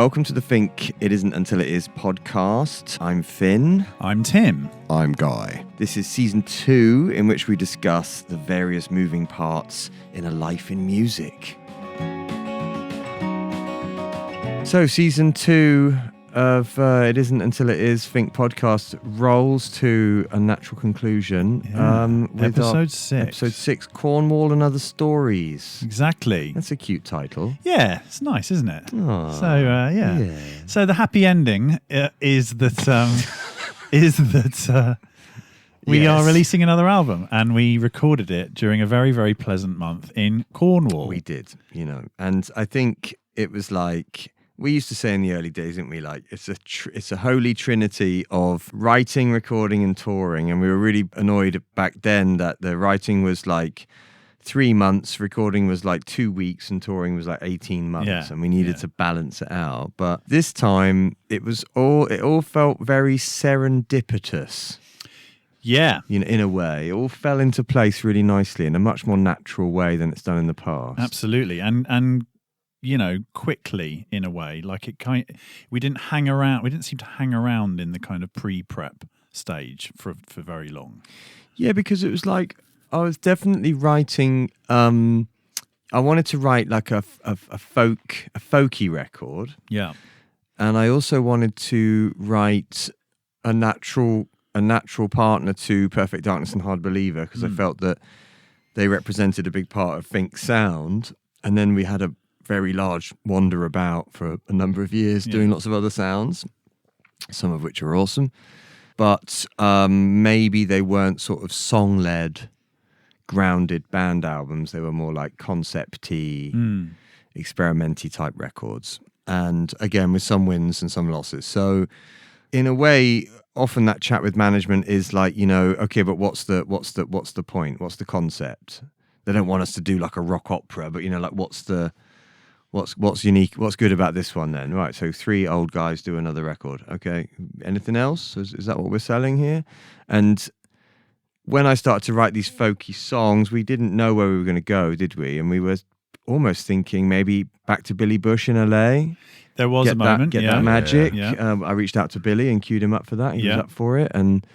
Welcome to the FINK It Isn't Until It Is podcast. I'm Finn. I'm Tim. I'm Guy. This is season 2, in which we discuss the various moving parts in a life in music. So season 2 of It Isn't Until It Is FINK podcast rolls to a natural conclusion. With episode 6. Episode 6, Cornwall and Other Stories. Exactly. That's a cute title. Yeah, it's nice, isn't it? Aww, So, yeah. So the happy ending is that we are releasing another album, and we recorded it during a very, very pleasant month in Cornwall. We did, and I think it was like... We used to say in the early days, didn't we? Like it's a holy trinity of writing, recording, and touring. And we were really annoyed back then that the writing was like 3 months, recording was like 2 weeks, and touring was like 18 months. Yeah, and we needed to balance it out. But this time, it all felt very serendipitous. Yeah. In a way, it all fell into place really nicely in a much more natural way than it's done in the past. Absolutely, and. Quickly in a way, like we didn't hang around. We didn't seem to hang around in the kind of pre-prep stage for very long. Yeah, because it was like I was definitely writing. I wanted to write like a folky record. Yeah, and I also wanted to write a natural partner to Perfect Darkness and Hard Believer, because I felt that they represented a big part of FINK's sound, and then we had a very large wander about for a number of years, doing lots of other sounds, some of which are awesome, but maybe they weren't sort of song-led, grounded band albums. They were more like concept-y, experimenty type records, and again with some wins and some losses. So in a way, often that chat with management is like, okay, but what's the point? What's the concept? They don't want us to do like a rock opera, but like what's unique? What's good about this one then? Right, so 3 old guys do another record. Okay, anything else? Is that what we're selling here? And when I started to write these folky songs, we didn't know where we were going to go, did we? And we were almost thinking maybe back to Billy Bush in LA. There was a moment. Get that magic. Yeah. I reached out to Billy and queued him up for that. He was up for it. And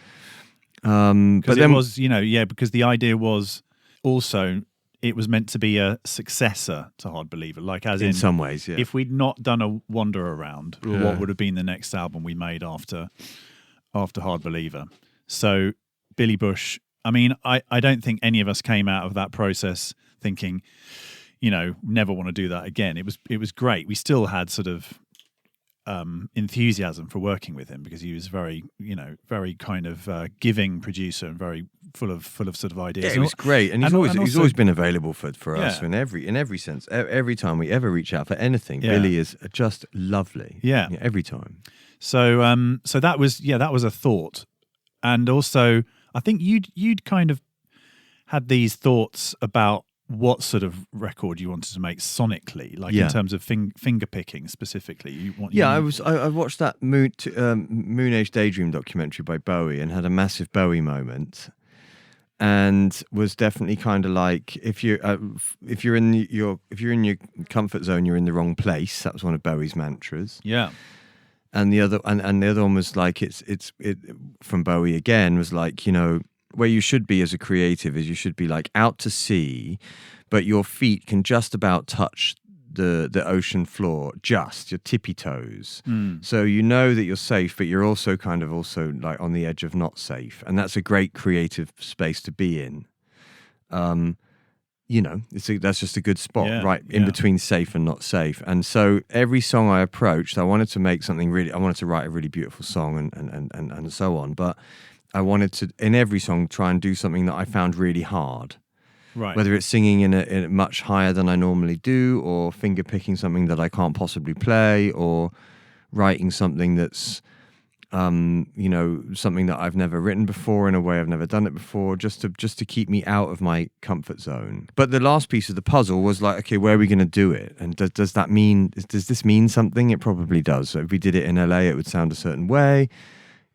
but then it was, because the idea was also... It was meant to be a successor to Hard Believer, like as in some ways, yeah. If we'd not done a wander around, what would have been the next album we made after Hard Believer? So Billy Bush, I mean, I don't think any of us came out of that process thinking, never want to do that again. It was great. We still had sort of enthusiasm for working with him, because he was very kind of giving producer and very full of sort of ideas. Yeah, it was great, and he's always been available for us in every sense. Every time we ever reach out for anything, Billy is just lovely. Yeah, every time. So that was a thought, and also I think you'd kind of had these thoughts about what sort of record you wanted to make sonically, like in terms of finger picking specifically. I watched that Moon Age Daydream documentary by Bowie and had a massive Bowie moment, and was definitely kind of like, if you're in your comfort zone, you're in the wrong place. That was one of Bowie's mantras. Yeah. And the other one was like, it's from Bowie again, was like, where you should be as a creative is you should be like out to sea, but your feet can just about touch the ocean floor, just your tippy toes. So that you're safe, but you're also kind of like on the edge of not safe. And that's a great creative space to be in. That's just a good spot, right in between safe and not safe. And so every song I approached, I wanted to make something I wanted to write a really beautiful song and so on. But I wanted to, in every song, try and do something that I found really hard. Right. Whether it's singing in a much higher than I normally do, or finger picking something that I can't possibly play, or writing something that's, something that I've never written before in a way I've never done it before, just to keep me out of my comfort zone. But the last piece of the puzzle was like, okay, where are we going to do it? And does this mean something? It probably does. So if we did it in LA, it would sound a certain way.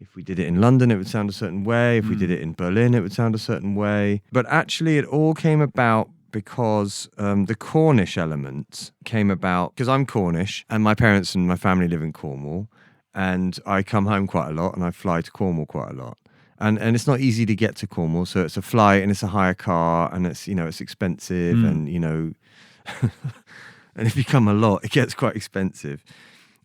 If we did it in London, it would sound a certain way. If we did it in Berlin, it would sound a certain way. But actually, it all came about because the Cornish element came about because I'm Cornish and my parents and my family live in Cornwall, and I come home quite a lot and I fly to Cornwall quite a lot. And it's not easy to get to Cornwall, so it's a flight and it's a hire car and it's, it's expensive and, and if you come a lot, it gets quite expensive.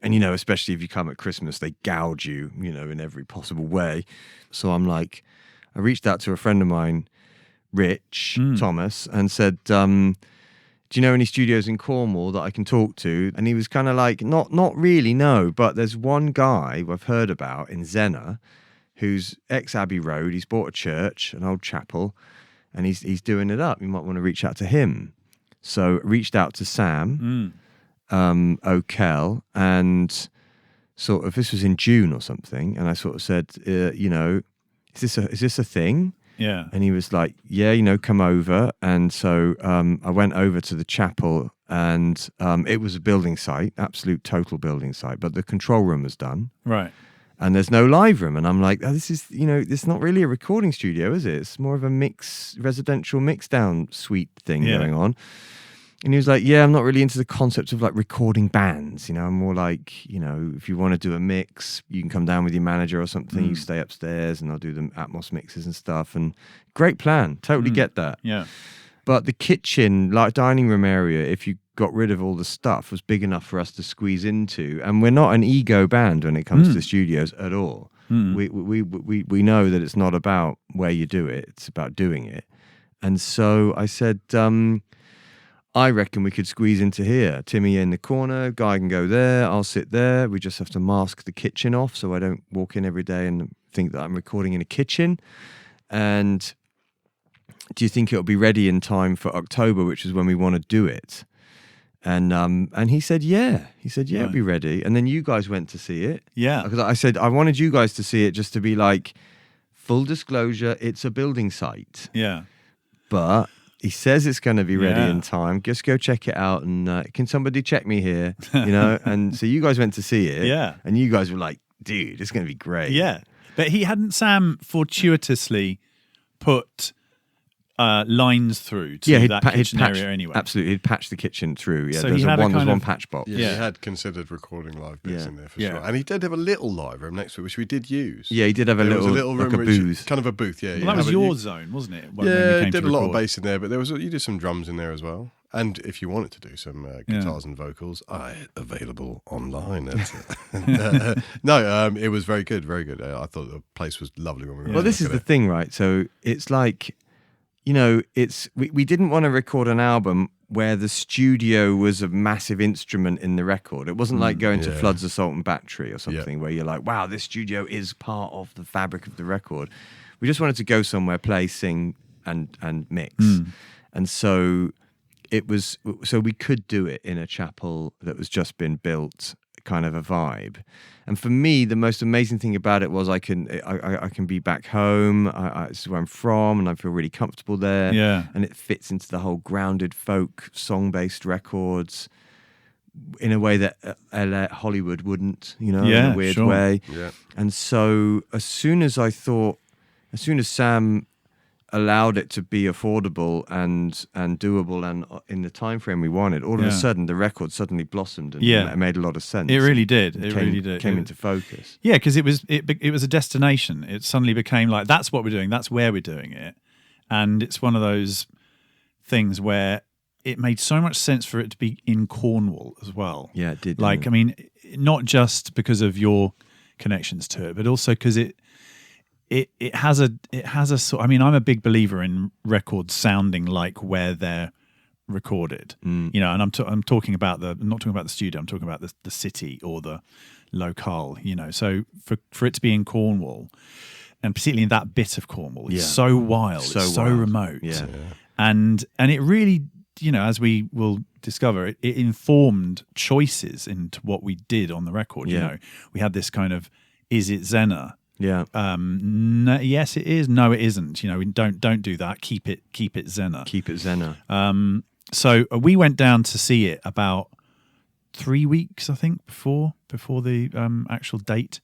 And, especially if you come at Christmas, they gouge you, in every possible way. So I reached out to a friend of mine, Rich Thomas, and said, do you know any studios in Cornwall that I can talk to? And he was kind of like, not really, no, but there's one guy I've heard about in Zena who's ex-Abbey Road. He's bought a church, an old chapel, and he's doing it up. You might want to reach out to him. So reached out to Sam O'Kell, and sort of, this was in June or something, and I sort of said, is this a thing? Yeah. And he was like, yeah, come over. And so I went over to the chapel, and it was a building site, absolute total building site, but the control room was done. Right. And there's no live room. And I'm like, this is, this is not really a recording studio, is it? It's more of a residential mix down suite thing going on. And he was like, yeah, I'm not really into the concept of like recording bands. I'm more like, if you want to do a mix, you can come down with your manager or something. You stay upstairs and I'll do the Atmos mixes and stuff. And great plan. Totally get that. Yeah. But the kitchen, like dining room area, if you got rid of all the stuff, was big enough for us to squeeze into. And we're not an ego band when it comes to studios at all. We know that it's not about where you do it. It's about doing it. And so I said, I reckon we could squeeze into here. Timmy in the corner, Guy can go there, I'll sit there. We just have to mask the kitchen off so I don't walk in every day and think that I'm recording in a kitchen. And do you think it'll be ready in time for October, which is when we want to do it? And he said, yeah. He said, yeah, it'll be ready. And then you guys went to see it. Yeah. Because I said, I wanted you guys to see it just to be like, full disclosure, it's a building site. Yeah. But he says it's going to be ready in time. Just go check it out. And can somebody check me here? And so you guys went to see it. Yeah. And you guys were like, dude, it's going to be great. Yeah. But Sam fortuitously put lines through to that kitchen area anyway. Absolutely. He'd patched the kitchen through. Yeah, so there's one patch box. Yeah, he had considered recording live bits in there for sure. And he did have a little live room next to it, which we did use. Yeah, he did have a little room, like a booth. Kind of a booth, yeah. Well, that was your zone, wasn't it? Yeah, he did a lot of bass in there, but you did some drums in there as well. And if you wanted to do some guitars and vocals, available online. No, it was very good, very good. I thought the place was lovely when we were. Well, this is the thing, right? So it's like, we didn't want to record an album where the studio was a massive instrument in the record. It wasn't like going to Floods of Salt and Battery or something where you're like, wow, this studio is part of the fabric of the record. We just wanted to go somewhere, play, sing, and mix. And so we could do it in a chapel that was just been built, kind of a vibe. And for me, the most amazing thing about it was I can be back home. It's where I'm from, and I feel really comfortable there. Yeah, and it fits into the whole grounded folk song-based records in a way that Hollywood wouldn't, in a weird way. Yeah. And so as soon as Sam allowed it to be affordable and doable and in the time frame we wanted, all of a sudden the record suddenly blossomed and it made a lot of sense. It really did. It came into focus. Yeah, because it was a destination. It suddenly became like, that's what we're doing. That's where we're doing it. And it's one of those things where it made so much sense for it to be in Cornwall as well. Yeah, it did. Like, I mean, not just because of your connections to it, but also because it has a sort. I mean, I'm a big believer in records sounding like where they're recorded. And I'm talking about I'm not talking about the studio. I'm talking about the city or the locale. So for it to be in Cornwall, and particularly in that bit of Cornwall, it's so wild, so remote, and it really, as we will discover, it informed choices into what we did on the record. We had this kind of, is it Zena? Yeah. No, yes, it is. No, it isn't. We don't do that. Keep it Zena. Keep it Zena. So we went down to see it about 3 weeks, I think, before the actual date,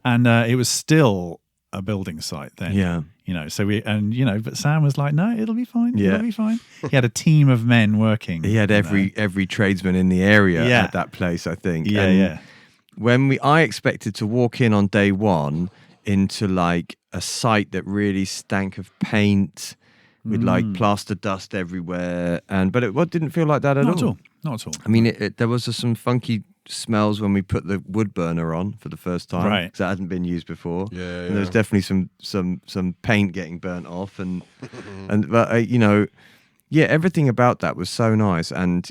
and it was still a building site then. Yeah. But Sam was like, no, it'll be fine. Yeah. It'll be fine. He had a team of men working. He had every tradesman in the area Yeah. at that place, I think. Yeah, and yeah. When I expected to walk in on day one into like a site that really stank of paint with like plaster dust everywhere, but it didn't feel like that at all. Not at all. I mean, there was some funky smells when we put the wood burner on for the first time, Right? Because that hadn't been used before. Yeah. And there's definitely some paint getting burnt off, everything about that was so nice. And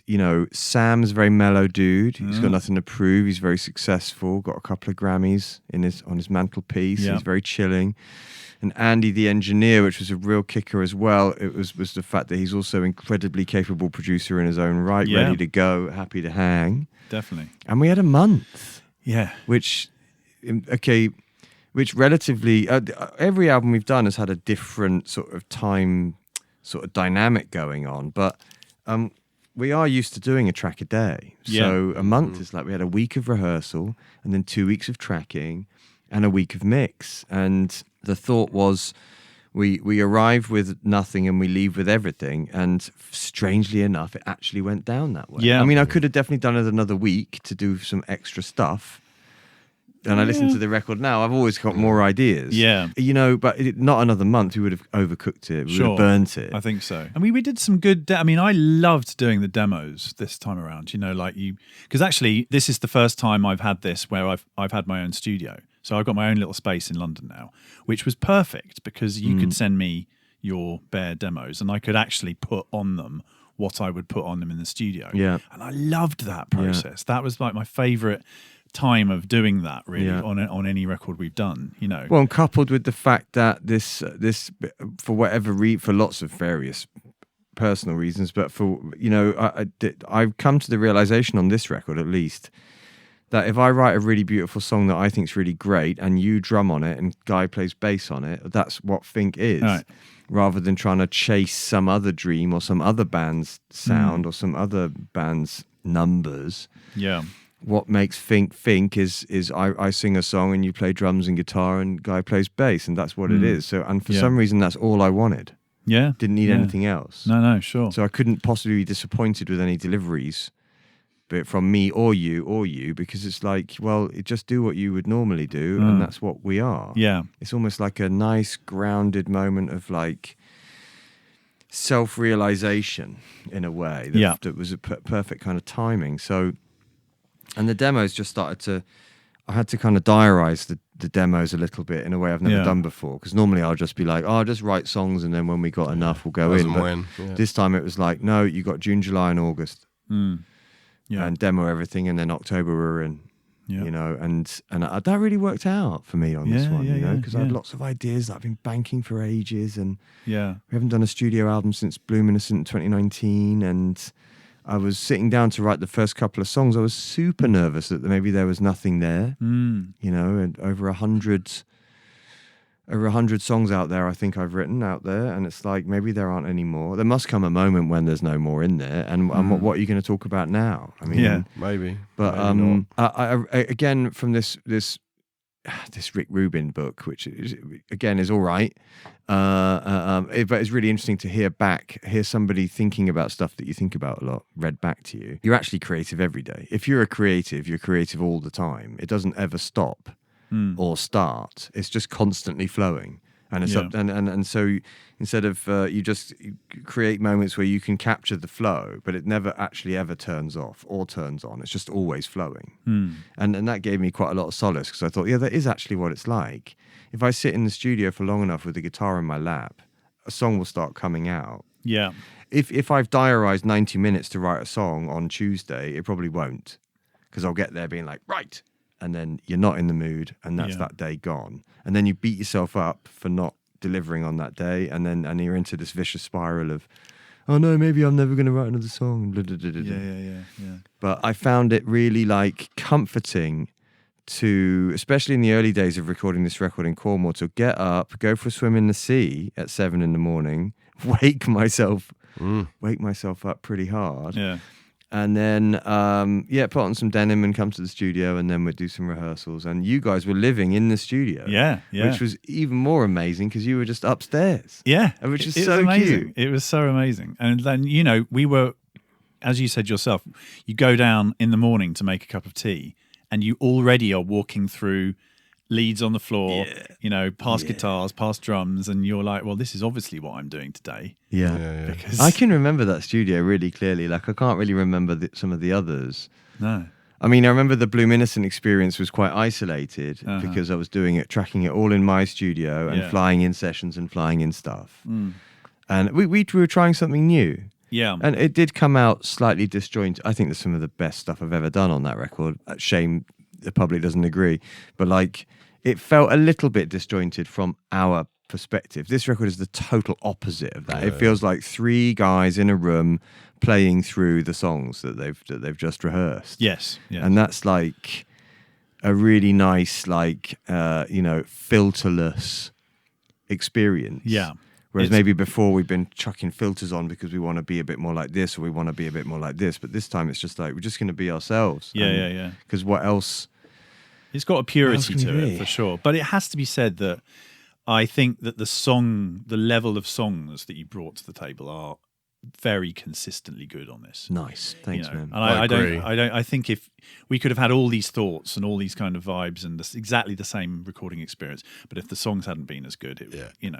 Sam's a very mellow dude. He's got nothing to prove. He's very successful. Got a couple of Grammys on his mantelpiece. Yeah. He's very chilling. And Andy, the engineer, which was a real kicker as well, it was the fact that he's also incredibly capable producer in his own right, Yeah. ready to go, happy to hang. Definitely. And we had a month. Yeah. Which relatively, every album we've done has had a different sort of time, sort of dynamic going on. But we are used to doing a track a day. So a month is like we had a week of rehearsal and then 2 weeks of tracking and a week of mix. And the thought was we arrive with nothing and we leave with everything. And strangely enough, it actually went down that way. Yeah. I mean, I could have definitely done it another week to do some extra stuff. And I listen to the record now, I've always got more ideas. Yeah. But not another month, we would have overcooked it. We would have burnt it. I think so. I mean, we did some good... I loved doing the demos this time around, because actually, this is the first time I've had this where I've had my own studio. So I've got my own little space in London now, which was perfect because you could send me your bare demos and I could actually put on them what I would put on them in the studio. Yeah. And I loved that process. That was like my favourite time of doing that, really, on any record we've done, Well, and coupled with the fact that this for whatever for lots of various personal reasons, but for I've come to the realization on this record, at least, that if I write a really beautiful song that I think is really great and you drum on it and Guy plays bass on it, that's what FINK is. Right. Rather than trying to chase some other dream or some other band's sound or some other band's numbers. Yeah. What makes FINK is I sing a song and you play drums and guitar and Guy plays bass, and that's what it is. So, and for some reason, that's all I wanted. Yeah. Didn't need anything else. No, sure. So I couldn't possibly be disappointed with any deliveries, be it from me or you, because it's like, well, just do what you would normally do, and that's what we are. Yeah. It's almost like a nice grounded moment of like self-realization in a way that was a perfect kind of timing. So, and the demos just started to, I had to kind of diarize the demos a little bit in a way I've never done before, because normally I'll just be like, I'll just write songs and then when we got enough we'll go in. But this time it was like, no, you got June, July and August. And demo everything, and then October we're in. And that really worked out for me on this one, because I had lots of ideas that I've been banking for ages, and we haven't done a studio album since Bloom Innocent in 2019, and I was sitting down to write the first couple of songs. I was super nervous that maybe there was nothing there, and over 100 songs out there I think I've written out there, and it's like maybe there aren't any more. There must come a moment when there's no more in there, and what are you going to talk about now? I mean, maybe. But maybe I again, from this Rick Rubin book, which is all right, but it's really interesting to hear somebody thinking about stuff that you think about a lot read back to you. You're actually creative every day. If you're a creative, you're creative all the time. It doesn't ever stop or start. It's just constantly flowing, and it's up, and so instead of you just create moments where you can capture the flow, but it never actually ever turns off or turns on. It's just always flowing, and that gave me quite a lot of solace, because I thought, that is actually what it's like. If I sit in the studio for long enough with the guitar in my lap, a song will start coming out. Yeah. If I've diarized 90 minutes to write a song on Tuesday, it probably won't, because I'll get there being like, right. And then you're not in the mood, and that's that day gone. And then you beat yourself up for not delivering on that day, and you're into this vicious spiral of, oh no, maybe I'm never going to write another song. Yeah. But I found it really like comforting to, especially in the early days of recording this record in Cornwall, to get up, go for a swim in the sea at 7 a.m, wake myself up pretty hard. Yeah. And then, put on some denim and come to the studio, and then we'd do some rehearsals. And you guys were living in the studio. Yeah. Which was even more amazing because you were just upstairs. Yeah. Which is It so was amazing. cute. It was so amazing. And then, we were, as you said yourself, you go down in the morning to make a cup of tea, and you already are walking through leads on the floor, past guitars, past drums, and you're like, well, this is obviously what I'm doing today. Yeah. Because I can remember that studio really clearly. Like, I can't really remember some of the others. No. I mean, I remember the Bloom Innocent experience was quite isolated because I was tracking it all in my studio and flying in sessions and flying in stuff. And we were trying something new. Yeah. And it did come out slightly disjointed. I think there's some of the best stuff I've ever done on that record. Shame the public doesn't agree. But like, it felt a little bit disjointed from our perspective. This record is the total opposite of that. It feels like three guys in a room playing through the songs that they've just rehearsed. Yes. And that's like a really nice, filterless experience. Yeah. Whereas maybe before we've been chucking filters on because we want to be a bit more like this or we want to be a bit more like this. But this time it's just like, we're just going to be ourselves. Yeah. Because what else? It's got a purity to it for sure. But it has to be said that I think that the level of songs that you brought to the table are very consistently good on this. Nice. Thanks, man. And I think if we could have had all these thoughts and all these kind of vibes and exactly the same recording experience, but if the songs hadn't been as good, it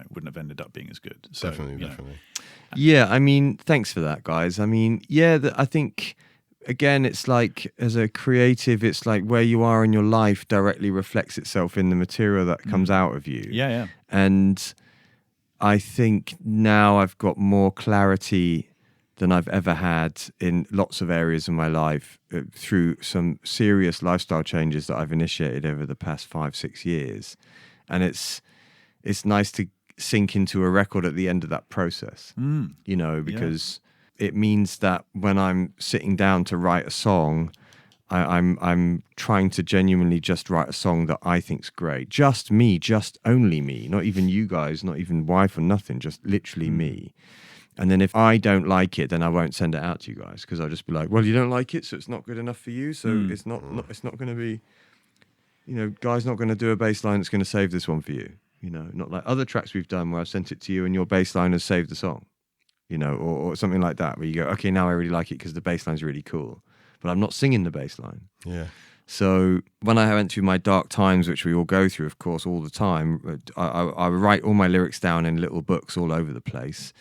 wouldn't have ended up being as good. So, definitely. Yeah, I mean, thanks for that, guys. I mean, I think, again, it's like, as a creative, it's like where you are in your life directly reflects itself in the material that comes out of you. Yeah. And I think now I've got more clarity than I've ever had in lots of areas of my life through some serious lifestyle changes that I've initiated over the past 5-6 years. And it's nice to sink into a record at the end of that process, because it means that when I'm sitting down to write a song, I'm trying to genuinely just write a song that I think's great. Just me, just only me. Not even you guys, not even wife or nothing, just literally me. And then if I don't like it, then I won't send it out to you guys because I'll just be like, well, you don't like it, so it's not good enough for you. So it's not going to be, Guy's not going to do a bass line that's going to save this one for you. Not like other tracks we've done where I've sent it to you and your bass line has saved the song, or something like that, where you go, okay, now I really like it because the bass line's really cool. But I'm not singing the bass line. Yeah. So when I went through my dark times, which we all go through, of course, all the time, I write all my lyrics down in little books all over the place.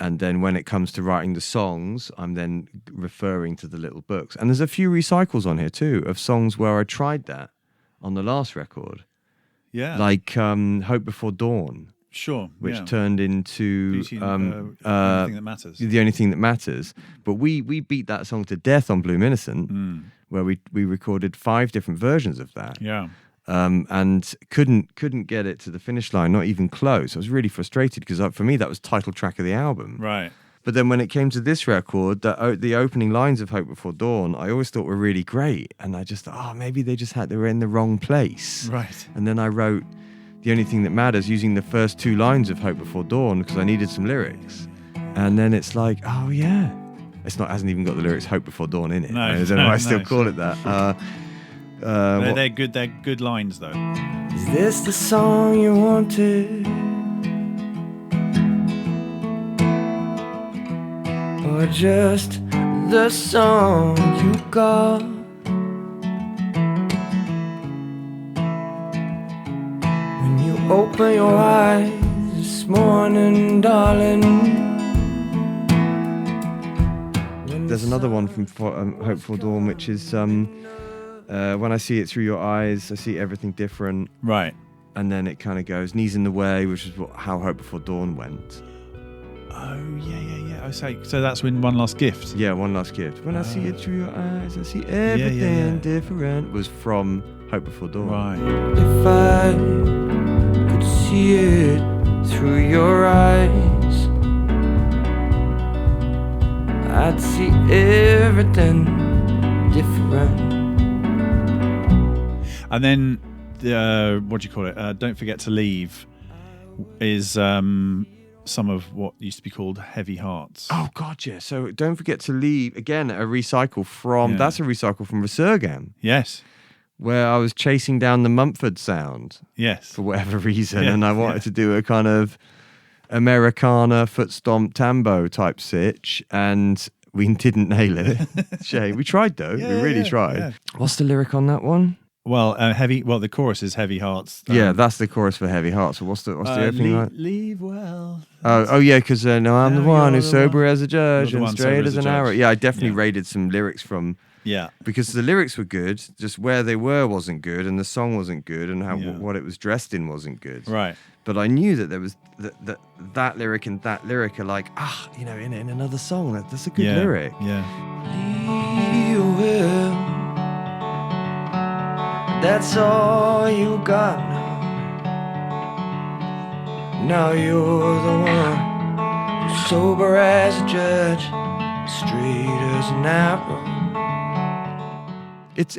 And then when it comes to writing the songs, I'm then referring to the little books. And there's a few recycles on here too of songs where I tried that on the last record. Yeah. Like Hope Before Dawn. Sure. Which turned into the only thing that matters. The only thing that matters. But we beat that song to death on Bloom Innocent, where we recorded 5 different versions of that. Yeah. And couldn't get it to the finish line, not even close. I was really frustrated because for me that was title track of the album. Right. But then when it came to this record, the opening lines of Hope Before Dawn, I always thought were really great, and I just thought, maybe they were in the wrong place. Right. And then I wrote The Only Thing That Matters using the first 2 lines of Hope Before Dawn because I needed some lyrics. And then it's like, hasn't even got the lyrics Hope Before Dawn in it. No, I don't know why I still call it that. They're good. They're good lines, though. Is this the song you wanted? Or just the song you got? When you open your eyes this morning, darling. There's another one from Hope for Dawn, which is when I see it through your eyes, I see everything different. Right. And then it kind of goes Knees in the Way, which is how Hope Before Dawn went. Oh, yeah. So that's when One Last Gift. Yeah, One Last Gift. When I see it through your eyes, I see everything different. Was from Hope Before Dawn. Right. If I could see it through your eyes, I'd see everything different. And then, what do you call it? Don't Forget to Leave is some of what used to be called Heavy Hearts. Oh God, yeah. So don't forget to leave again a recycle from. That's a recycle from Resurgam. Yes. Where I was chasing down the Mumford sound. Yes. For whatever reason, and I wanted to do a kind of Americana foot stomp tambo type sitch, and we didn't nail it. Shame. We tried though. We really tried. Yeah. What's the lyric on that one? Well, the chorus is Heavy Hearts. Yeah, that's the chorus for Heavy Hearts. So what's the opening line? Leave well. Oh yeah, because no, I'm the one who's sober as a judge and straight as an arrow. Yeah, I definitely raided some lyrics from. Yeah, because the lyrics were good, just where they were wasn't good, and the song wasn't good, and what it was dressed in wasn't good. Right. But I knew that there was that lyric and that lyric are like, in another song. That's a good lyric. Yeah. You will. That's all you got now. Now you're the one who's sober as a judge, straight as an arrow. It's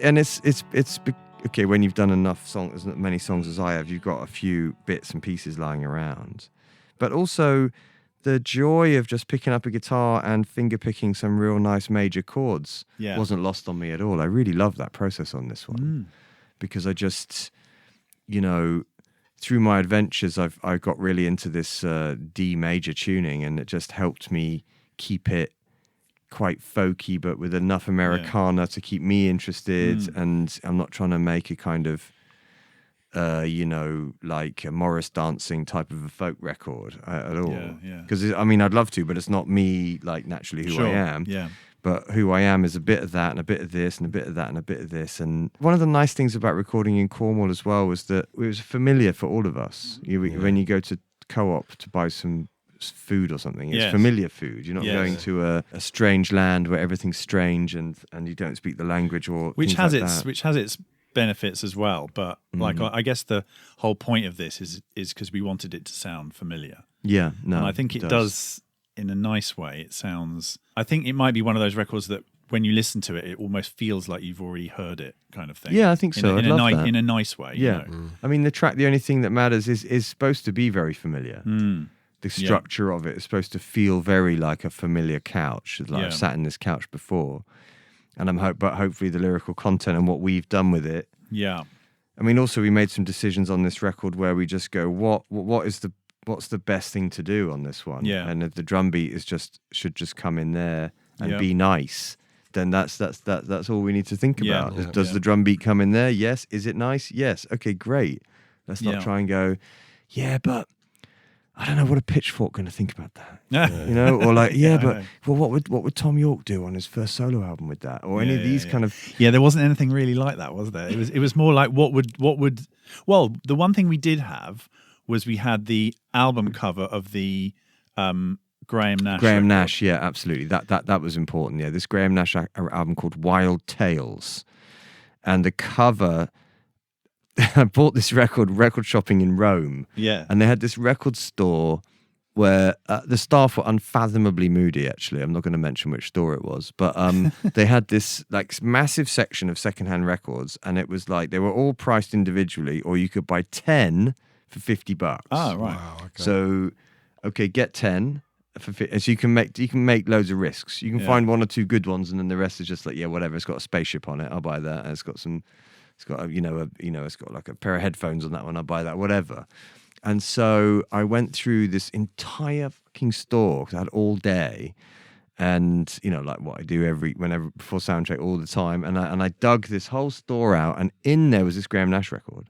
okay when you've done enough songs, as many songs as I have. You've got a few bits and pieces lying around, but also the joy of just picking up a guitar and finger picking some real nice major chords wasn't lost on me at all. I really loved that process on this one. Because I just, through my adventures, I got really into this D major tuning, and it just helped me keep it quite folky, but with enough Americana to keep me interested. And I'm not trying to make a kind of, like a Morris dancing type of a folk record at all. Because I'd love to, but it's not me, like naturally who I am. Yeah. But who I am is a bit of that and a bit of this and a bit of that and a bit of this. And one of the nice things about recording in Cornwall as well was that it was familiar for all of us. When you go to Co-op to buy some food or something, it's familiar food. You're not going to a strange land where everything's strange and you don't speak the language which has its benefits as well. But like I guess the whole point of this is because we wanted it to sound familiar. Yeah, no, and I think it does. In a nice way, it sounds. I think it might be one of those records that when you listen to it, it almost feels like you've already heard it, kind of thing. Yeah, I think so. In a nice way. Yeah, I mean, the track. The only thing that matters is supposed to be very familiar. The structure of it is supposed to feel very like a familiar couch. Like I've sat in this couch before, and but hopefully the lyrical content and what we've done with it. Yeah, I mean, also we made some decisions on this record where we just go, what's the best thing to do on this one? Yeah. And if the drum beat should just come in there and be nice, then that's all we need to think about. Does the drum beat come in there? Yes. Is it nice? Yes. Okay, great. Let's not try and go, but I don't know what a Pitchfork going to think about that. Or like, but what would Tom York do on his first solo album with that? Or any of these kind of there wasn't anything really like that, was there? It was more like what would the one thing we did have was we had the album cover of the Graham Nash. Graham Nash, yeah, absolutely. That was important. Yeah, this Graham Nash album called Wild Tales, and the cover. I bought this record shopping in Rome. Yeah, and they had this record store where the staff were unfathomably moody. Actually, I'm not going to mention which store it was, but they had this like massive section of secondhand records, and it was like they were all priced individually, or you could buy 10. For $50. Oh, right. Wow, okay. So, get 10. So you can make loads of risks. You can find one or two good ones, and then the rest is just like, whatever. It's got a spaceship on it. I'll buy that. It's got it's got like a pair of headphones on that one. I'll buy that. Whatever. And so I went through this entire fucking store because I had all day, and like what I do whenever before soundcheck all the time. And I dug this whole store out, and in there was this Graham Nash record.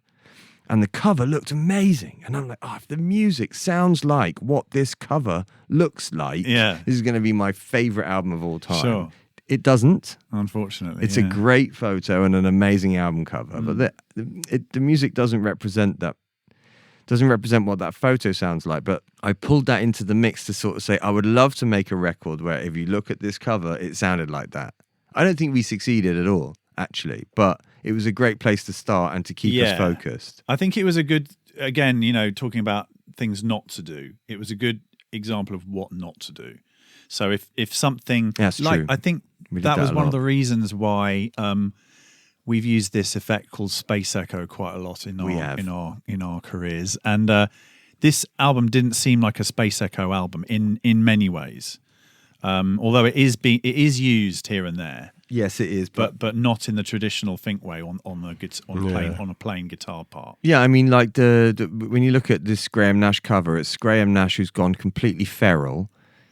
And the cover looked amazing. And I'm like, if the music sounds like what this cover looks like, this is going to be my favorite album of all time. Sure. It doesn't. Unfortunately. It's a great photo and an amazing album cover. But the music doesn't represent that. Doesn't represent what that photo sounds like. But I pulled that into the mix to sort of say, I would love to make a record where if you look at this cover, it sounded like that. I don't think we succeeded at all, actually. But it was a great place to start and to keep us focused. I think it was a good, again, talking about things not to do. It was a good example of what not to do. So if something, true. I think that was one of the reasons why we've used this effect called space echo quite a lot in our careers. And this album didn't seem like a Space Echo album in many ways, although it is used here and there. Yes, it is, but not in the traditional Fink way on a plain guitar part. Yeah, I mean, like the when you look at this Graham Nash cover, it's Graham Nash who's gone completely feral.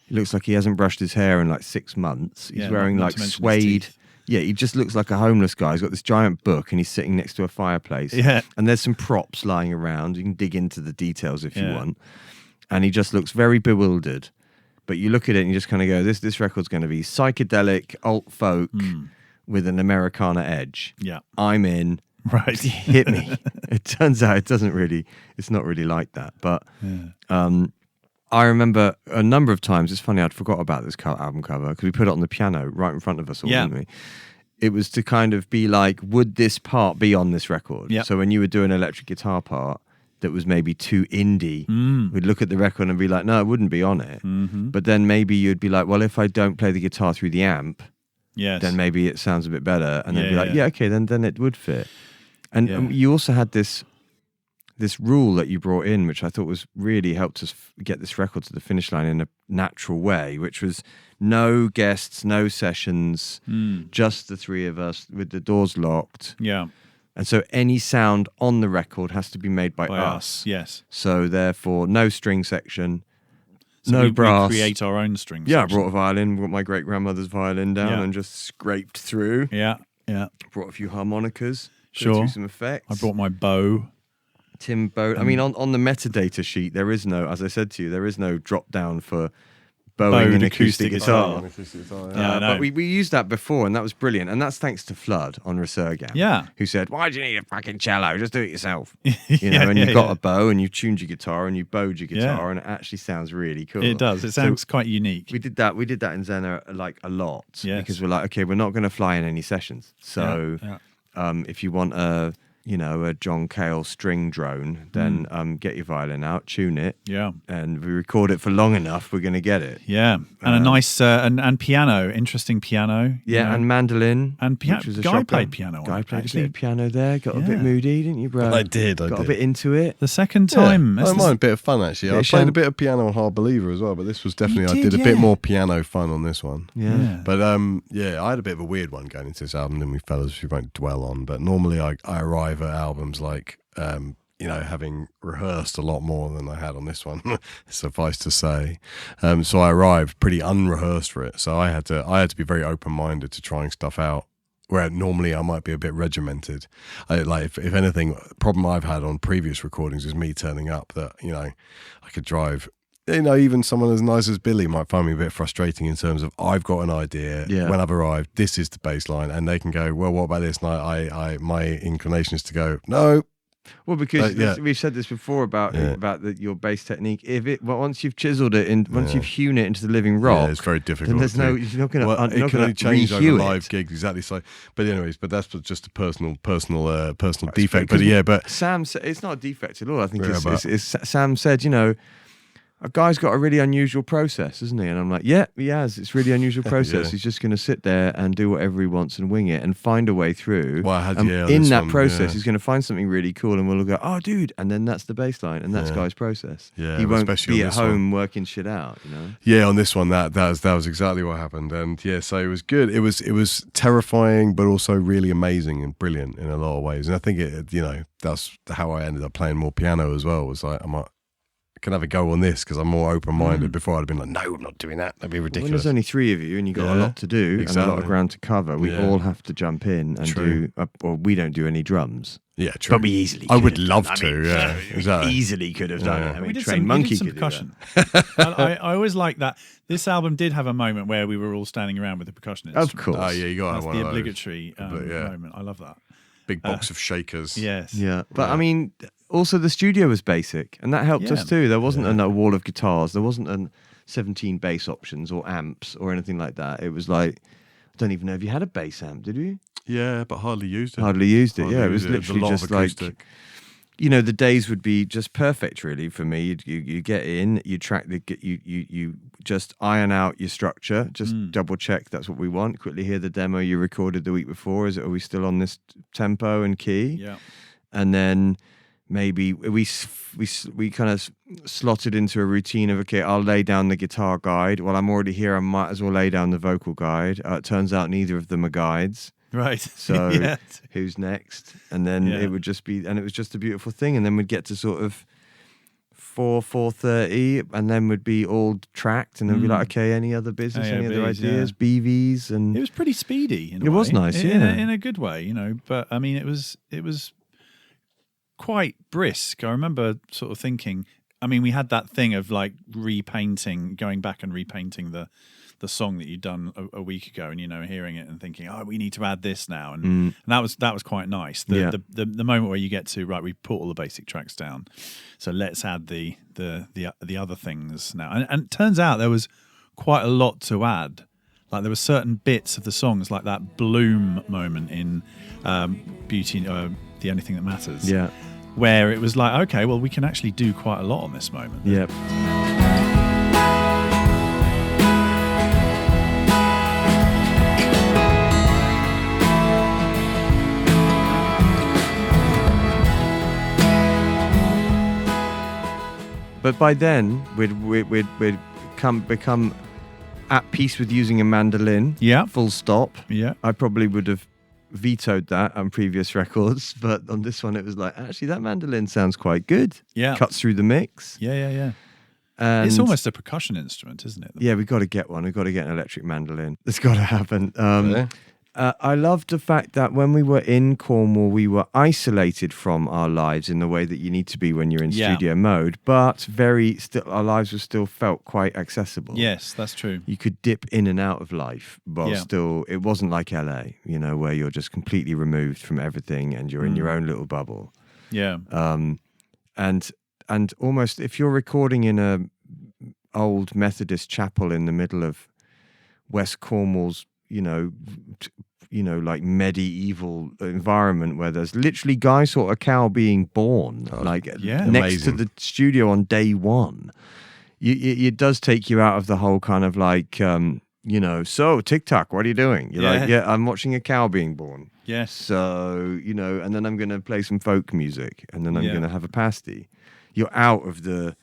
It looks like he hasn't brushed his hair in like 6 months. He's wearing not like to mention his suede. teeth. Yeah, he just looks like a homeless guy. He's got this giant book and he's sitting next to a fireplace. Yeah. And there's some props lying around. You can dig into the details if you Yeah. want. And he just looks very bewildered. But you look at it and you just kind of go, this record's going to be psychedelic, alt folk with an Americana edge. Yeah. I'm in. Right. Hit me. It turns out it's not really like that. But I remember a number of times, it's funny, I'd forgot about this album cover because we put it on the piano right in front of us all, didn't we? It was to kind of be like, would this part be on this record? Yeah. So when you would do an electric guitar part that was maybe too indie, we'd look at the record and be like, no, it wouldn't be on it. Mm-hmm. But then maybe you'd be like, well, if I don't play the guitar through the amp, then maybe it sounds a bit better. And then be like, okay, then it would fit. And you also had this rule that you brought in, which I thought was really helped us get this record to the finish line in a natural way, which was no guests, no sessions, just the three of us with the doors locked. Yeah. And so any sound on the record has to be made by us. Yes. So therefore, no string section, So no we brass. We create our own strings. Yeah, I brought a violin, brought my great-grandmother's violin down and just scraped through. Yeah, yeah. Brought a few harmonicas. Sure. Through some effects. I brought my bow. Tim Bow. I mean, on the metadata sheet, there is no, as I said to you, there is no drop down for bowing an acoustic guitar. But we used that before, and that was brilliant. And that's thanks to Flood on Resurgam. Yeah. Who said, why do you need a fucking cello? Just do it yourself. You know, and you've got a bow, and you've tuned your guitar, and you've bowed your guitar, and it actually sounds really cool. It does. It sounds quite unique. We did that in Zena like a lot. Yes. Because we're like, okay, we're not going to fly in any sessions. So if you want a John Cale string drone, then get your violin out, tune it, and we record it for long enough, we're going to get it. Yeah, and a nice and piano, interesting piano. Yeah, and mandolin. And piano. Guy played piano. Guy played a bit of piano there. Got a bit moody, didn't you, bro? I did. Got a bit into it. The second time. I don't mind a bit of fun, actually. I played a bit of piano on Hard Believer as well, but this was definitely, I did a bit more piano fun on this one. Yeah. But I had a bit of a weird one going into this album, didn't we, fellas? We won't dwell on. But normally I arrive at albums like, having rehearsed a lot more than I had on this one, suffice to say. So I arrived pretty unrehearsed for it. So I had to be very open-minded to trying stuff out, where normally I might be a bit regimented. If anything, the problem I've had on previous recordings is me turning up that, I could drive. Even someone as nice as Billy might find me a bit frustrating in terms of I've got an idea when I've arrived, this is the bass line, and they can go, well, what about this? And I my inclination is to go, no. Well, because we've said this before about your bass technique. Once you've chiseled it once you've hewn it into the living rock, it's very difficult. Then you're not going to. It can only change over live gigs, exactly. So, but that's just a personal defect. But Sam said it's not a defect at all. I think Sam said, a guy's got a really unusual process, isn't he? And I'm like, yeah, he has. It's really unusual process. He's just going to sit there and do whatever he wants and wing it and find a way through. Well, in that process, he's going to find something really cool, and we'll go, oh, dude, and then that's the bass line, and that's Guy's process. Yeah, he won't be at home working shit out, Yeah, on this one, that was exactly what happened, and so it was good. It was terrifying, but also really amazing and brilliant in a lot of ways. And I think that's how I ended up playing more piano as well. Was like I can have a go on this because I'm more open-minded. Before I'd have been like, no, I'm not doing that. That'd be ridiculous. When there's only three of you and you've got a lot to do and a lot of ground to cover, we all have to jump in and do, or we don't do any drums. Yeah, true. But we easily I would love to, exactly. Easily could have done it. I mean, we Monkey did some could percussion. do that. I always like that. This album did have a moment where we were all standing around with the percussion instrument. Of course. Oh, yeah, you got to have That's one the of those. obligatory moment. I love that. Big box of shakers. Yes. Yeah. But I mean, also the studio was basic, and that helped us too. There wasn't a wall of guitars. There wasn't 17 bass options or amps or anything like that. It was like, I don't even know if you had a bass amp, did you? Yeah, but hardly used it. Hardly used it. It was literally just like, the days would be just perfect really for me. You get in, you track you just iron out your structure, just double check that's what we want. Quickly hear the demo you recorded the week before. Are we still on this tempo and key? Yeah. And then maybe we kind of slotted into a routine of, okay, I'll lay down the guitar guide. Well, I'm already here. I might as well lay down the vocal guide. It turns out neither of them are guides. Right. So who's next? And then it would just be, and it was just a beautiful thing. And then we'd get to sort of 4:30, and then we'd be all tracked, and then we'd be like, okay, any other business, any other ideas, BVs, and it was pretty speedy. It was nice, in a good way, you know. But I mean, it was quite brisk. I remember sort of thinking. I mean, we had that thing of like going back and repainting the song that you'd done a week ago, and, you know, hearing it and thinking, oh, we need to add this now, and that was quite nice. The moment where you get to, right, we put all the basic tracks down, so let's add the other things now, and it turns out there was quite a lot to add. Like there were certain bits of the songs, like that Bloom moment in Beauty, the Only Thing That Matters, where it was like, okay, well, we can actually do quite a lot on this moment. Yep. But by then, we'd become at peace with using a mandolin. Yeah. Full stop. Yeah. I probably would have vetoed that on previous records, but on this one, it was like, actually, that mandolin sounds quite good. Yeah. Cuts through the mix. Yeah. And it's almost a percussion instrument, isn't it? Yeah, we've got to get one. We've got to get an electric mandolin. It's got to happen. I loved the fact that when we were in Cornwall, we were isolated from our lives in the way that you need to be when you're in studio mode, but our lives were still felt quite accessible. Yes, that's true. You could dip in and out of life, but still, it wasn't like LA, you know, where you're just completely removed from everything and you're in your own little bubble. Yeah. And almost, if you're recording in a old Methodist chapel in the middle of West Cornwall's, like medieval environment where there's literally Guy saw a cow being born, next amazing. to the studio on day one. It does take you out of the whole kind of like, so TikTok, what are you doing? You're like, I'm watching a cow being born. Yes. So, and then I'm going to play some folk music, and then I'm going to have a pasty. You're out of the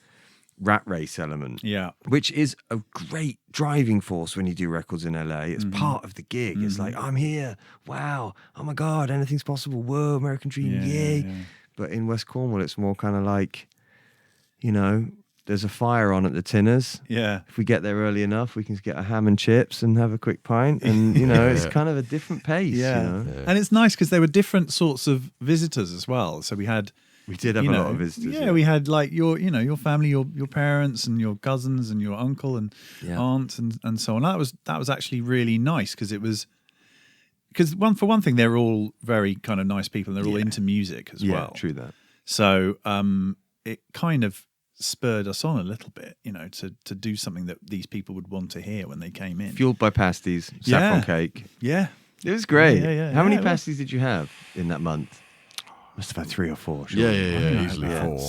rat race element, which is a great driving force when you do records in LA. It's part of the gig. It's like, I'm here, wow, oh my god, anything's possible, whoa, American dream, yay. But in West Cornwall, it's more kind of like, there's a fire on at the Tinners. If we get there early enough, we can get a ham and chips and have a quick pint, and it's kind of a different pace. And it's nice because there were different sorts of visitors as well. So we did have a lot of visitors. Yeah, we had like your family, your parents and your cousins and your uncle and aunts and so on. That was actually really nice because for one thing, they're all very kind of nice people and they're all into music as well. True that. So it kind of spurred us on a little bit, to do something that these people would want to hear when they came in. Fueled by pasties, saffron cake. Yeah. It was great. How many pasties did you have in that month? Must have had 3 or 4. Sure. Yeah, easily 4.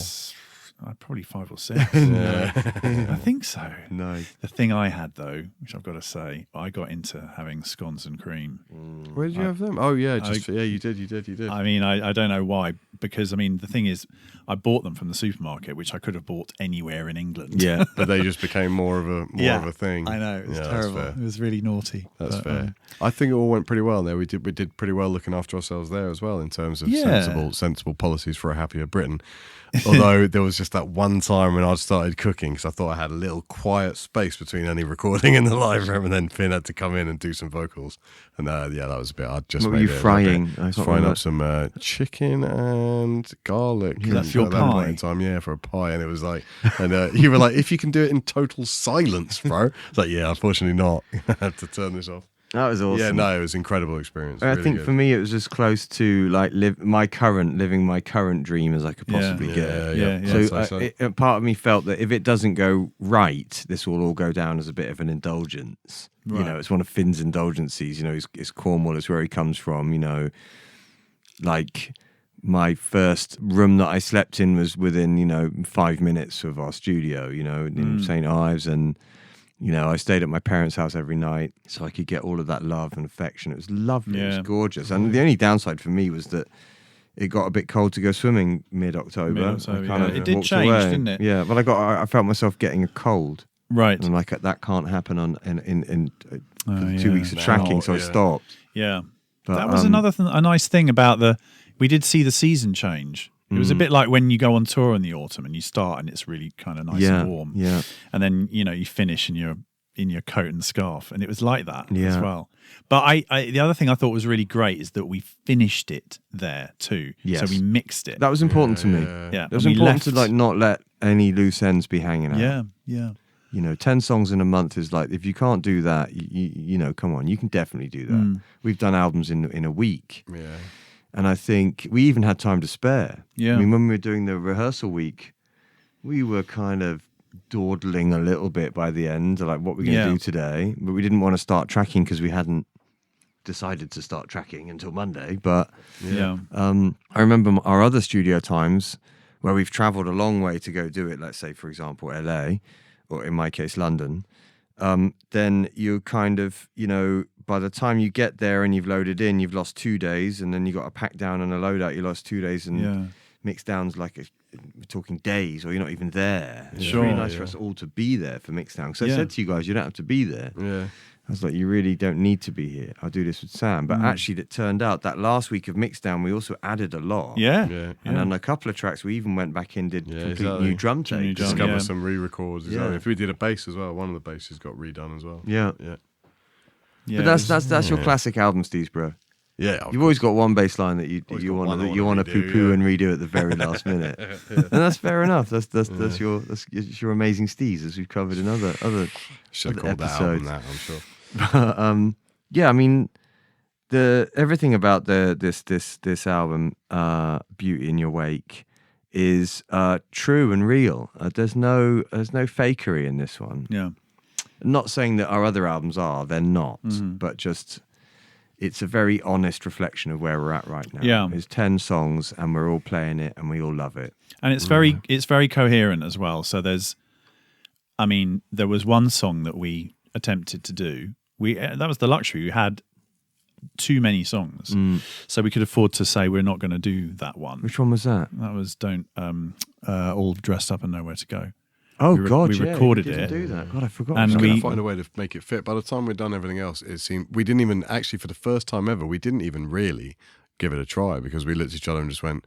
Probably 5 or 6. I think so. No. The thing I had though, which I've got to say, I got into having scones and cream. Where did you have them? Oh yeah, you did. I mean, I don't know why, because I mean the thing is, I bought them from the supermarket, which I could have bought anywhere in England. Yeah, but they just became more of a thing. I know, it was terrible. It was really naughty. That's fair. I think it all went pretty well there. We did pretty well looking after ourselves there as well in terms of sensible policies for a happier Britain. Although there was just that one time when I started cooking because I thought I had a little quiet space between any recording in the live room, and then Finn had to come in and do some vocals. And that was a bit. I just what were you frying? I was frying up some chicken and garlic. That's your pie. That point in time, for a pie, and it was like, and you were like, if you can do it in total silence, bro. It's like, unfortunately not. I have to turn this off. That was awesome. Yeah, no, it was an incredible experience. I think for me, it was as close to like living my current dream as I could possibly get. So part of me felt that if it doesn't go right, this will all go down as a bit of an indulgence. Right. It's one of Finn's indulgences. It's Cornwall. It's where he comes from. Like my first room that I slept in was within 5 minutes of our studio. In St. Ives, and I stayed at my parents' house every night so I could get all of that love and affection. It was lovely. It was gorgeous. And the only downside for me was that it got a bit cold to go swimming mid-October. It did change, didn't it? Yeah, but I felt myself getting a cold. Right. And like that can't happen in 2 weeks of tracking, so I stopped. Yeah. But, that was another thing, a nice thing about we did see the season change. It was a bit like when you go on tour in the autumn and you start and it's really kind of nice and warm. Yeah. And then, you finish and you're in your coat and scarf. And it was like that as well. But the other thing I thought was really great is that we finished it there too. Yes. So we mixed it. That was important to me. Yeah. It was important to not let any loose ends be hanging out. Yeah, yeah. 10 songs in a month is like, if you can't do that, come on, you can definitely do that. We've done albums in a week. Yeah. And I think we even had time to spare. Yeah. I mean, when we were doing the rehearsal week, we were kind of dawdling a little bit by the end, like what we're going to do today. But we didn't want to start tracking because we hadn't decided to start tracking until Monday. But I remember our other studio times where we've traveled a long way to go do it, let's say, for example, LA, or in my case, London. Then you kind of, by the time you get there and you've loaded in, you've lost 2 days, and then you got a pack down and a load out, you lost 2 days, and mix downs we're talking days, or you're not even there. It's really nice for us all to be there for mix down. Because I said to you guys, you don't have to be there. Yeah. I was like, you really don't need to be here. I'll do this with Sam. But actually, it turned out that last week of mixdown, we also added a lot. Yeah. And on a couple of tracks, we even went back in, did complete new drum takes. Discover some re-records. Exactly. If we did a bass as well, one of the basses got redone as well. Yeah. Yeah, but that's your classic album, Steve, bro. Yeah, you've always got one bass line that you want to poo-poo and redo at the very last minute, and that's fair enough. That's your amazing Steez, as we've covered in other should have called that album that, I'm sure. But, I mean, everything about this album, Beauty in Your Wake, is true and real. There's no fakery in this one. Yeah. I'm not saying that our other albums they're not, but just it's a very honest reflection of where we're at right now. Yeah. It's 10 songs and we're all playing it and we all love it. And it's very coherent as well. So there was one song that we attempted to do. That was the luxury. We had too many songs. So we could afford to say we're not going to do that one. Which one was that? That was All Dressed Up and Nowhere to Go. Oh, we recorded it. Do that. God, I forgot. And we find a way to make it fit. By the time we'd done everything else, it seemed we didn't even actually, for the first time ever, we didn't even really give it a try, because we looked at each other and just went,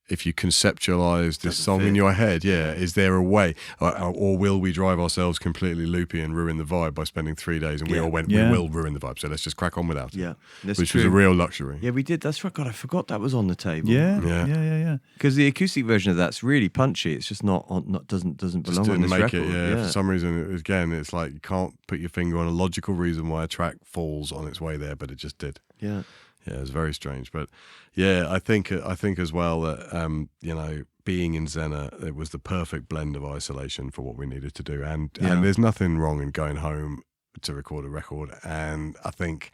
if you conceptualize this song in your head, is there a way, or will we drive ourselves completely loopy and ruin the vibe by spending 3 days? And we all went, we will ruin the vibe, so let's just crack on without it. Yeah, which was a real luxury. Yeah, we did. That's right. God, I forgot that was on the table. Yeah. Because the acoustic version of that's really punchy. It's just doesn't belong on this record. For some reason, again, it's like you can't put your finger on a logical reason why a track falls on its way there, but it just did. Yeah. Yeah, it's very strange, but I think as well that being in Xena, it was the perfect blend of isolation for what we needed to do, and there's nothing wrong in going home to record a record, and I think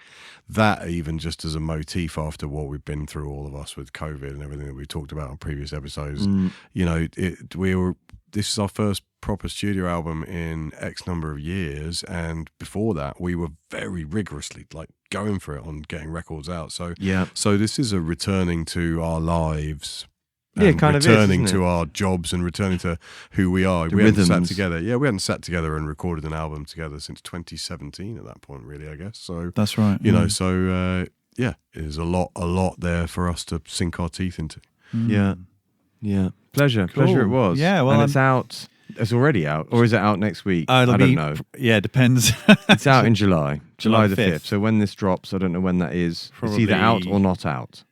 that even just as a motif after what we've been through, all of us, with COVID and everything that we talked about on previous episodes, this is our first proper studio album in X number of years, and before that we were very rigorously going for it on getting records out. So this is a returning to our lives. Kind of returning is, to our jobs and returning to who we are. We hadn't sat together. Yeah, we hadn't sat together and recorded an album together since 2017 at that point, really, I guess. So that's right. There's a lot there for us to sink our teeth into. Yeah. Pleasure it was. Yeah, well, and it's out. It's already out, or is it out next week? I don't know. Yeah, it depends. It's out in July the 5th. So when this drops, I don't know when that is. Probably. It's either out or not out.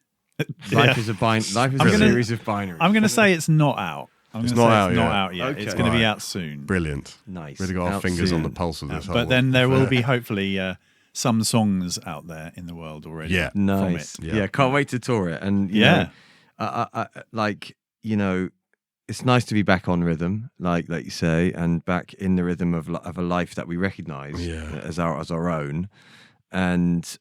Life is a series of binaries. I'm going to say it's not out. It's not out yet. Okay. It's going to be out soon. Brilliant. Nice. We've got our fingers on the pulse of this. But then there will be hopefully some songs out there in the world already. Yeah, nice. From it. Yeah, can't wait to tour it. And it's nice to be back on rhythm, like you say, and back in the rhythm of a life that we recognise as our own, and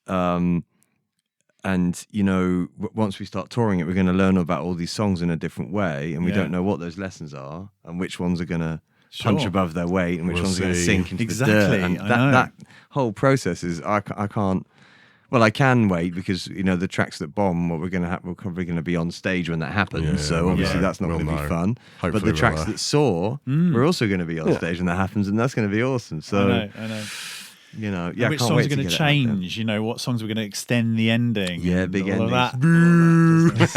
once we start touring it, we're going to learn about all these songs in a different way, and we don't know what those lessons are, and which ones are going to punch above their weight, and which ones are going to sink into the dirt. And that whole process is Well, I can wait because the tracks that bomb, we're probably going to be on stage when that happens. Yeah, so obviously that's not going to be fun. Hopefully but the tracks that soar, we're also going to be on stage when that happens, and that's going to be awesome. So I know. And which songs are going to change? What songs are going to extend the ending? Yeah, big endings.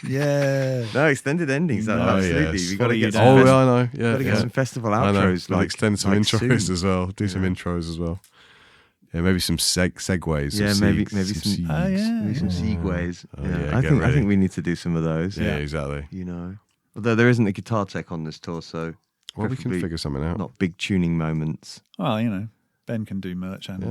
Yeah. No, extended endings. Absolutely. Yes. We got to get. I know. Yeah, got to get some festival outros. Like extend some intros soon. as well. Do some intros as well. Yeah, maybe some segues. Yeah, maybe some segues. I think we need to do some of those. Yeah, exactly. Although there isn't a guitar tech on this tour, so we can figure something out. Not big tuning moments. Well, Ben can do merch and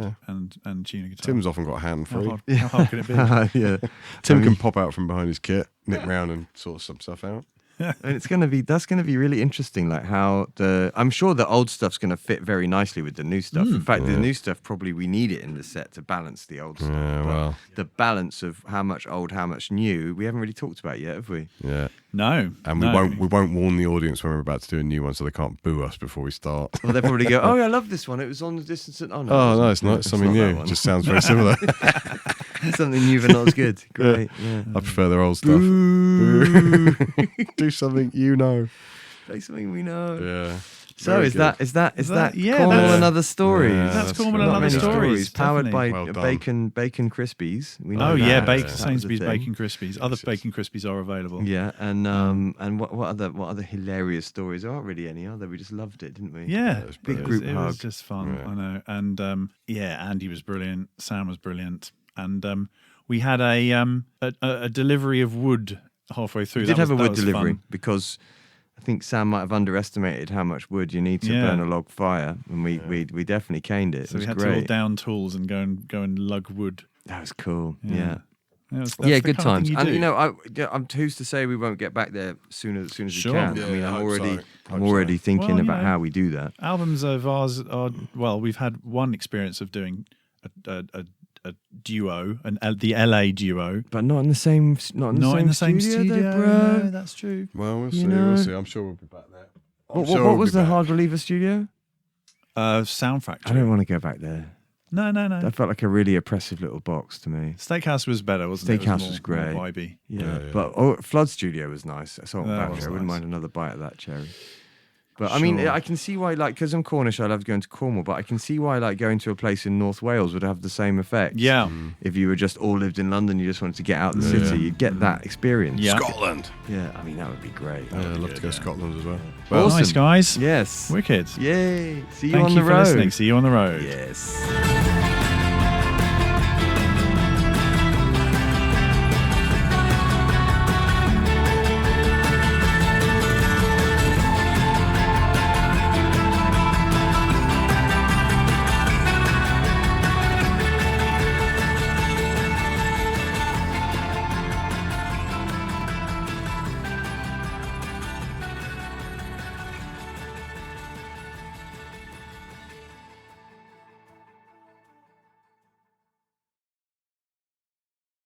tune a guitar. Tim's often got hand free. How hard can it be? Yeah, Tim can pop out from behind his kit, nip round and sort some stuff out. And that's going to be really interesting. Like how I'm sure the old stuff's going to fit very nicely with the new stuff. In fact, the new stuff probably we need it in the set to balance the old stuff. Yeah, well, the balance of how much old, how much new, we haven't really talked about yet, have we? Yeah. No. And we won't warn the audience when we're about to do a new one, so they can't boo us before we start. Well, they probably go, "Oh, yeah, I love this one. It was on the distance." Oh no, it's not. It's something new. It just sounds very similar. Something new but not as good. Great. Yeah. I prefer their old stuff. Do something Play something we know. Yeah. So is that Cornwall and Other Stories? Yeah, that's Cornwall and Other Stories. Powered by well Bacon Crispies. We know Sainsbury's Bacon Crispies. Other Bacon Crispies are available. Yeah, and what other hilarious stories? There aren't really any, are there? We just loved it, didn't we? Yeah, big group hug. It was just fun. Yeah. I know, and Andy was brilliant. Sam was brilliant, and we had a delivery of wood halfway through. We did have a wood delivery because I think Sam might have underestimated how much wood you need to burn a log fire, and we definitely caned it. So it was we had great. to all down tools and go and lug wood. That was cool. Yeah. That's good times. And I'm who's to say we won't get back there as soon as we can. Yeah, I mean, I'm hope already so. thinking about how we do that. Albums of ours are we've had one experience of doing a duo, the LA duo, but not in the same studio, bro. No, that's true. Well, we'll see. We'll see. I'm sure we'll be back there. What was the Hard Reliever studio? Sound Factory. I don't want to go back there. No. That felt like a really oppressive little box to me. Steakhouse was better, wasn't it? Steakhouse was great. More vibey. Yeah. But Flood Studio was nice. I wouldn't mind another bite of that cherry. But I mean, I can see why, because I'm Cornish, I love going to Cornwall, but I can see why, going to a place in North Wales would have the same effect. Yeah. If you were just all lived in London, you just wanted to get out of the city, you'd get that experience. Yeah. Scotland. Yeah, I mean, that would be great. Yeah, I'd love to go to Scotland as well. Well, nice, guys. Yes. Wicked. Yay. See you Thank on you the for road. listening. See you on the road. Yes.